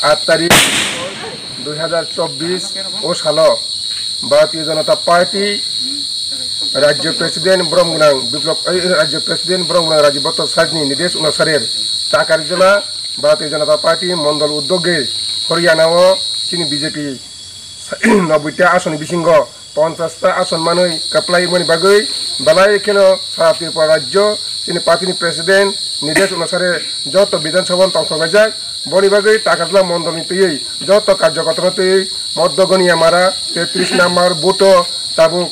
8 তারিখ 2024 ও সাল ভারতীয় জনতা পার্টি রাজ্য প্রেসিডেন্ট ব্রহ্মগ্নাং বিপ্লব রাজ্য প্রেসিডেন্ট ব্রহ্মগ্নাং রাজীব ভট্টাচার্যनि নির্দেশ অনুসারে টাকার জেলা ভারতীয় জনতা পার্টি মন্ডল উদ্যোগে হরিয়ানাও চিনি বিজেপি 90টা আসন বিশিঙ্গ 50টা আসন মানই কাপ্লাইমনি বাগৈ বেলায় কেন সারা ত্রিপুরা রাজ্য চিনি পার্টিনি প্রেসিডেন্ট নির্দেশ অনুসারে যত বিধানসভা অংশগ্রহণ বনি বাগৈ টাকারলা মন্ডল তৈরি যত কার্যকর্তা তৈরি মধ্যগনিয়া মারা 33 নম্বর বুথ তাবুক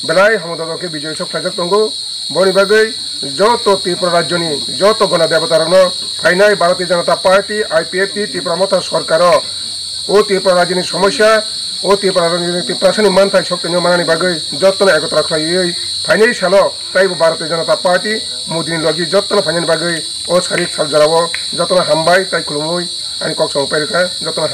বেলায় হামদকে বিজয় সফলাজক তঙ্গু বনি বাগৈ যত ত্রিপুরা রাজ্যনি যত গণদেবতার ফাইনাই ভারতীয় জনতা পার্টি আইপিএফটি ত্রিপুরা মতো সরকার ও ত্রিপুরা রাজ্যনি সমস্যা ও ত্রিপুরা রাজনীতি প্রাশানিক মানথাই শক্তি নিয়মানি বাগৈ যত্ন একত্র খাই ফাইনাই সাল তাই ভারতীয় জনতা পার্টি মোদিনী লগি যত্ন ফাইনানি বাগৈ ও শারীরিক সাল জড়াব যত্ন হামবাই তাই খুলুমুই আনি কক সংপাইরেখা যত্ন হাম